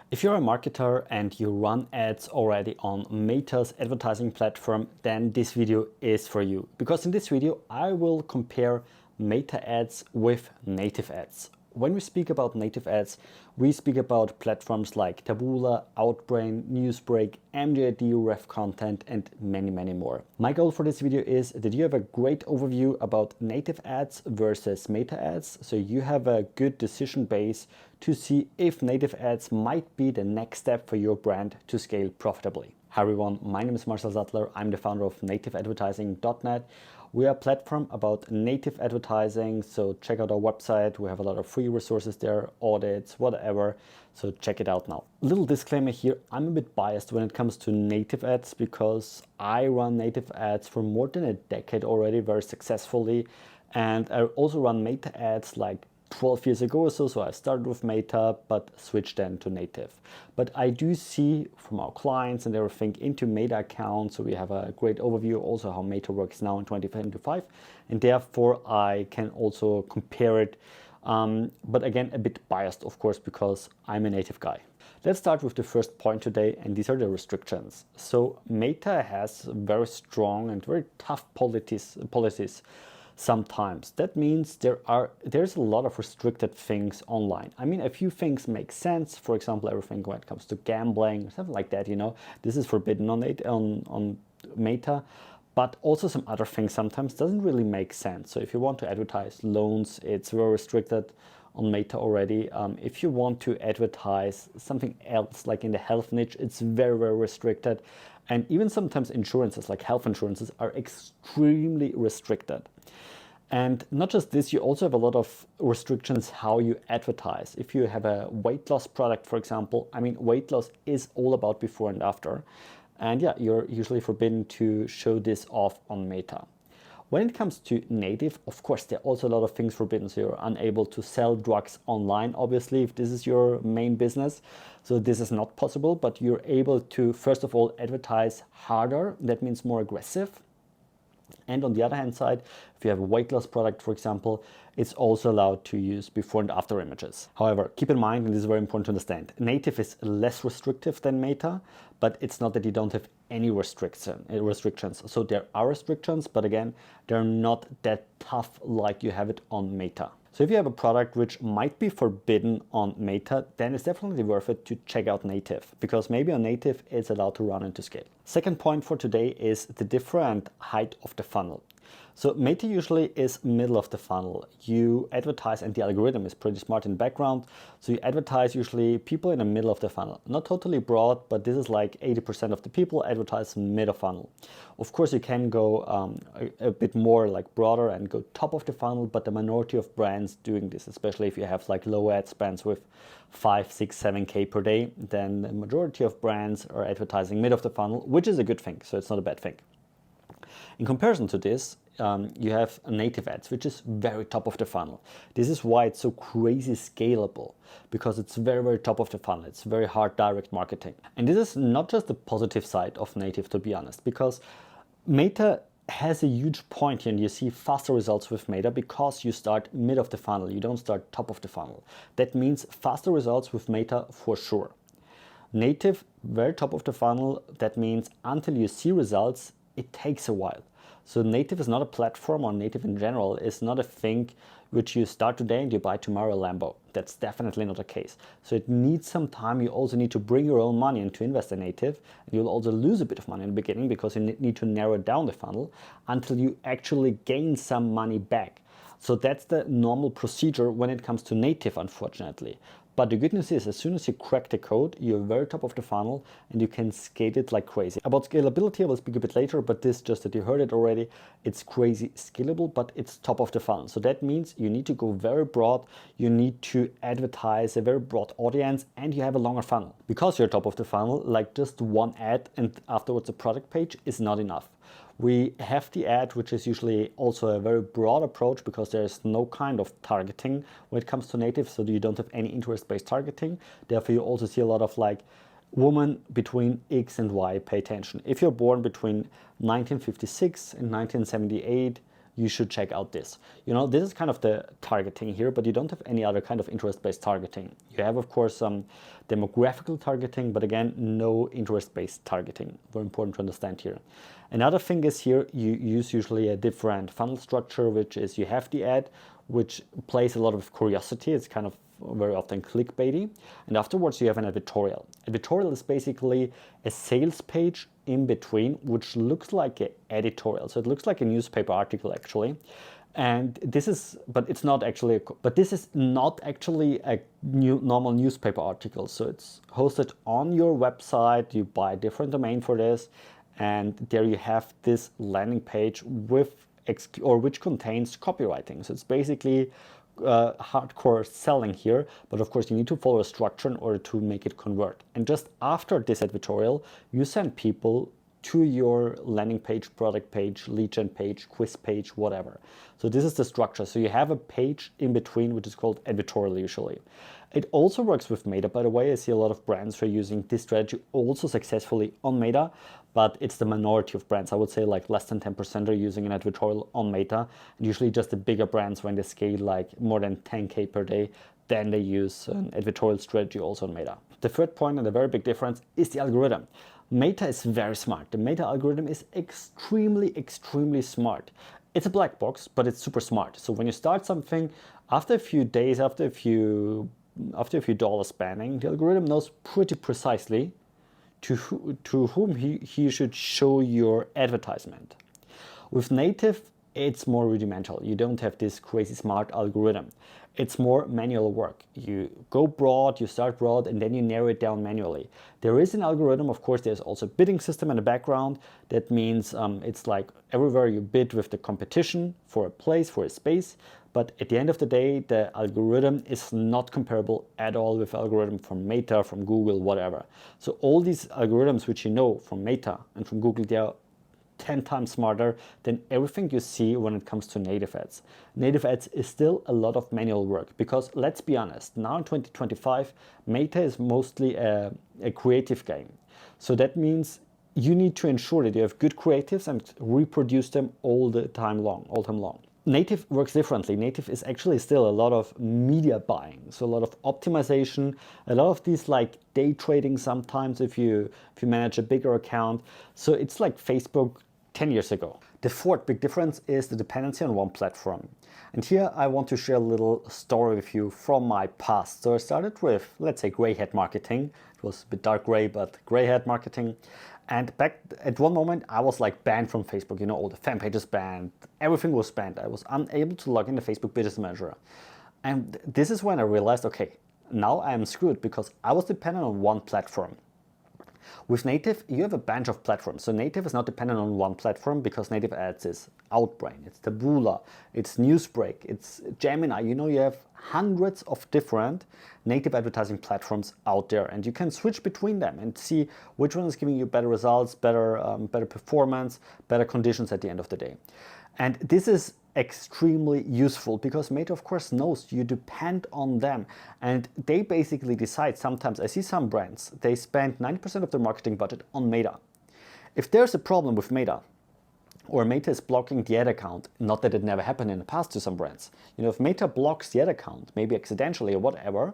If you're a marketer and you run ads already on Meta's advertising platform, then this video is for you. Because in this video, I will compare Meta ads with native ads. When we speak about native ads, we speak about platforms like Taboola, Outbrain, Newsbreak, MDID, Ref Content, and many, many more. My goal for this video is that you have a great overview about native ads versus Meta ads, so you have a good decision base to see if native ads might be the next step for your brand to scale profitably. Hi everyone, my name is Marcel Sattler. I'm the founder of nativeadvertising.net. We are a platform about native advertising, so check out our website. We have a lot of free resources there, audits, whatever. So check it out now. Little disclaimer here, I'm a bit biased when it comes to native ads because I run native ads for more than a decade already, very successfully. And I also run Meta ads like 12 years ago or so I started with Meta, but switched then to native. But I do see from our clients and everything into Meta accounts, so we have a great overview also how Meta works now in 2025, and therefore I can also compare it, but again a bit biased of course because I'm a native guy. Let's start with the first point today, and these are the restrictions. So Meta has very strong and very tough policies sometimes. That means there's a lot of restricted things online. I mean, a few things make sense. For example, everything when it comes to gambling or something like that, this is forbidden on Meta. But also some other things sometimes doesn't really make sense. So if you want to advertise loans, it's very restricted on Meta already. If you want to advertise something else like in the health niche, it's very, very restricted. And even sometimes insurances like health insurances are extremely restricted. And not just this, you also have a lot of restrictions how you advertise. If you have a weight loss product, for example, I mean, weight loss is all about before and after. And yeah, you're usually forbidden to show this off on Meta. When it comes to native, of course, there are also a lot of things forbidden. So you're unable to sell drugs online, obviously, if this is your main business. So this is not possible, but you're able to, first of all, advertise harder. That means more aggressive. And on the other hand side, if you have a weight loss product, for example, it's also allowed to use before and after images. However, keep in mind, and this is very important to understand, native is less restrictive than Meta, but it's not that you don't have any restrictions. So there are restrictions, but again, they're not that tough like you have it on Meta. So if you have a product which might be forbidden on Meta, then it's definitely worth it to check out native, because maybe on native it's allowed to run into scale. Second point for today is the different height of the funnel. So Meta usually is middle of the funnel. You advertise, and the algorithm is pretty smart in the background. So you advertise usually people in the middle of the funnel. Not totally broad, but this is like 80% of the people advertise mid of funnel. Of course, you can go a bit more like broader and go top of the funnel, but the minority of brands doing this, especially if you have like low ad spends with 5, 6, 7K per day, then the majority of brands are advertising mid of the funnel, which is a good thing. So it's not a bad thing. In comparison to this, you have native ads, which is very top of the funnel. This is why it's so crazy scalable, because it's very, very top of the funnel. It's very hard direct marketing. And this is not just the positive side of native, to be honest, because Meta has a huge point here, and you see faster results with Meta because you start mid of the funnel. You don't start top of the funnel. That means faster results with Meta for sure. Native, very top of the funnel. That means until you see results, it takes a while. So native is not a platform, or native in general is not a thing which you start today and you buy tomorrow a Lambo. That's definitely not the case. So it needs some time. You also need to bring your own money in to invest in native. And you'll also lose a bit of money in the beginning because you need to narrow down the funnel until you actually gain some money back. So that's the normal procedure when it comes to native, unfortunately. But the good news is, as soon as you crack the code, you're very top of the funnel and you can scale it like crazy. About scalability, I will speak a bit later, but this, just that you heard it already, it's crazy scalable, but it's top of the funnel. So that means you need to go very broad, you need to advertise a very broad audience, and you have a longer funnel. Because you're top of the funnel, like just one ad and afterwards a product page is not enough. We have the ad, which is usually also a very broad approach because there's no kind of targeting when it comes to native, so you don't have any interest-based targeting. Therefore, you also see a lot of like woman between X and Y, pay attention. If you're born between 1956 and 1978, you should check out this. You know, this is kind of the targeting here, but you don't have any other kind of interest-based targeting. You have, of course, some demographical targeting, but again, no interest-based targeting. Very important to understand here. Another thing is here, you use usually a different funnel structure, which is you have the ad, which plays a lot of curiosity. It's kind of very often clickbaity. And afterwards, you have an editorial. Editorial is basically a sales page in between, which looks like an editorial. So it looks like a newspaper article, actually. And this is, but it's not actually, this is not actually a normal newspaper article. So it's hosted on your website. You buy a different domain for this. And there you have this landing page with, which contains copywriting. So it's basically hardcore selling here, but of course you need to follow a structure in order to make it convert. And just after this editorial, you send people to your landing page, product page, lead gen page, quiz page, whatever. So this is the structure. So you have a page in between, which is called editorial usually. It also works with Meta, by the way. I see a lot of brands who are using this strategy also successfully on Meta, but it's the minority of brands. I would say like less than 10% are using an editorial on Meta. And usually just the bigger brands, when they scale like more than 10K per day, then they use an editorial strategy also on Meta. The third point, and a very big difference, is the algorithm. Meta is very smart. The Meta algorithm is extremely smart. It's a black box, but it's super smart. So when you start something, after a few days, after a few dollars spending, the algorithm knows pretty precisely to whom he should show your advertisement. With native, it's more rudimental. You don't have this crazy smart algorithm. It's more manual work. You go broad, you start broad, and then you narrow it down manually. There is an algorithm, of course. There's also a bidding system in the background. That means it's like everywhere you bid with the competition for a place, for a space. But at the end of the day, the algorithm is not comparable at all with algorithm from Meta, from Google, whatever. So all these algorithms which you know from Meta and from Google, they are 10 times smarter than everything you see when it comes to native ads. Native ads is still a lot of manual work because, let's be honest, now in 2025, Meta is mostly a creative game. So that means you need to ensure that you have good creatives and reproduce them all time long. Native works differently. Native is actually still a lot of media buying, so a lot of optimization, a lot of these like day trading sometimes if you manage a bigger account. So it's like Facebook 10 years ago. The fourth big difference is the dependency on one platform. And here I want to share a little story with you from my past. So I started with, let's say, gray hat marketing. It was a bit dark gray, but gray hat marketing. And back at one moment, I was like banned from Facebook. You know, all the fan pages banned, everything was banned. I was unable to log in the Facebook Business Manager. And this is when I realized, okay, now I am screwed because I was dependent on one platform. With native, you have a bunch of platforms. So native is not dependent on one platform because native ads is Outbrain, it's Taboola, it's Newsbreak, it's Gemini. You know, you have hundreds of different native advertising platforms out there, and you can switch between them and see which one is giving you better results, better performance, better conditions at the end of the day. And this is extremely useful because Meta, of course, knows you depend on them, and they basically decide. Sometimes I see some brands, they spend 90% of their marketing budget on Meta. If there's a problem with Meta, or Meta is blocking the ad account, not that it never happened in the past to some brands, you know, if Meta blocks the ad account, maybe accidentally or whatever,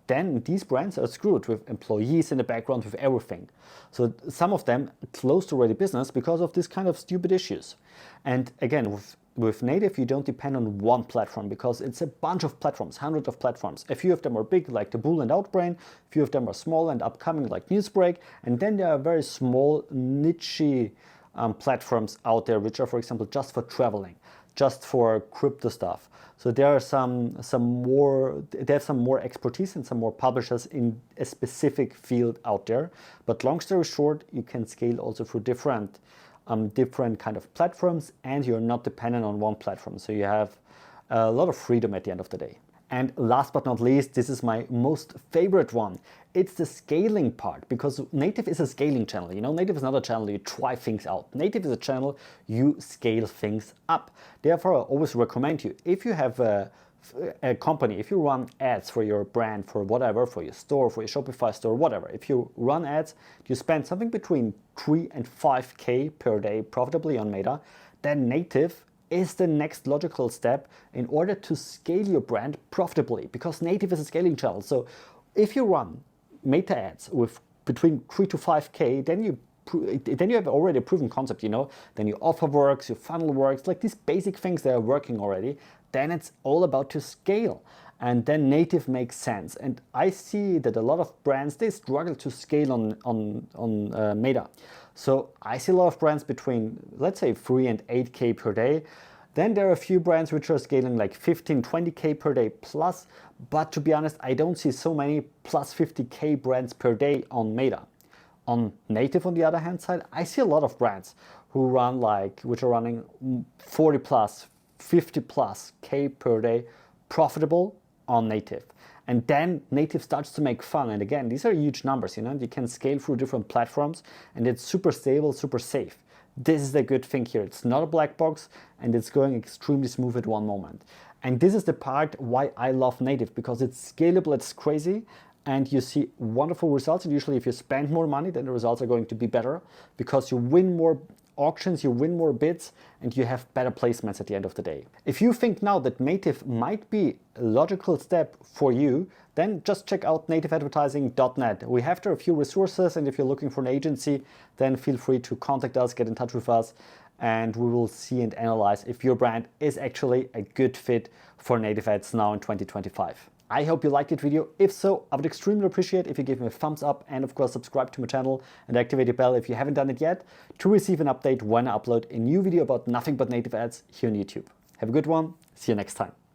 then these brands are screwed with employees in the background, with everything. So some of them closed already business because of this kind of stupid issues. And again, with native, you don't depend on one platform because it's a bunch of platforms, hundreds of platforms. A few of them are big, like Taboola and Outbrain. A few of them are small and upcoming, like Newsbreak. And then there are very small, niche platforms out there, which are, for example, just for traveling, just for crypto stuff. So there are some more expertise and some more publishers in a specific field out there. But long story short, you can scale also through different kind of platforms, and you're not dependent on one platform. So you have a lot of freedom at the end of the day. And last but not least, this is my most favorite one. It's the scaling part, because native is a scaling channel. You know, native is not a channel you try things out. Native is a channel you scale things up. Therefore, I always recommend you, if you have a company, if you run ads for your brand, for whatever, for your store, for your Shopify store, whatever, if you run ads, you spend something between 3 and 5K per day profitably on Meta, then native is the next logical step in order to scale your brand profitably, because native is a scaling channel. So if you run meta ads with between 3 to 5K, then you have already a proven concept, you know. Then your offer works, your funnel works, like these basic things that are working already. Then it's all about to scale. And then native makes sense. And I see that a lot of brands, they struggle to scale on Meta. So I see a lot of brands between, let's say, 3 and 8K per day. Then there are a few brands which are scaling like 15, 20K per day plus. But to be honest, I don't see so many plus 50K brands per day on Meta. On native, on the other hand side, I see a lot of brands who run which are running 40 plus, 50 plus K per day profitable on native. And then native starts to make fun. And again, these are huge numbers, you know, you can scale through different platforms and it's super stable, super safe. This is the good thing here. It's not a black box and it's going extremely smooth at one moment. And this is the part why I love native, because it's scalable, it's crazy, and you see wonderful results. And usually if you spend more money, then the results are going to be better because you win more auctions, you win more bids, and you have better placements at the end of the day. If you think now that native might be a logical step for you, then just check out nativeadvertising.net. We have there a few resources, and if you're looking for an agency, then feel free to contact us, get in touch with us, and we will see and analyze if your brand is actually a good fit for native ads now in 2025. I hope you liked that video. If so, I would extremely appreciate if you give me a thumbs up and of course subscribe to my channel and activate the bell if you haven't done it yet to receive an update when I upload a new video about nothing but native ads here on YouTube. Have a good one. See you next time.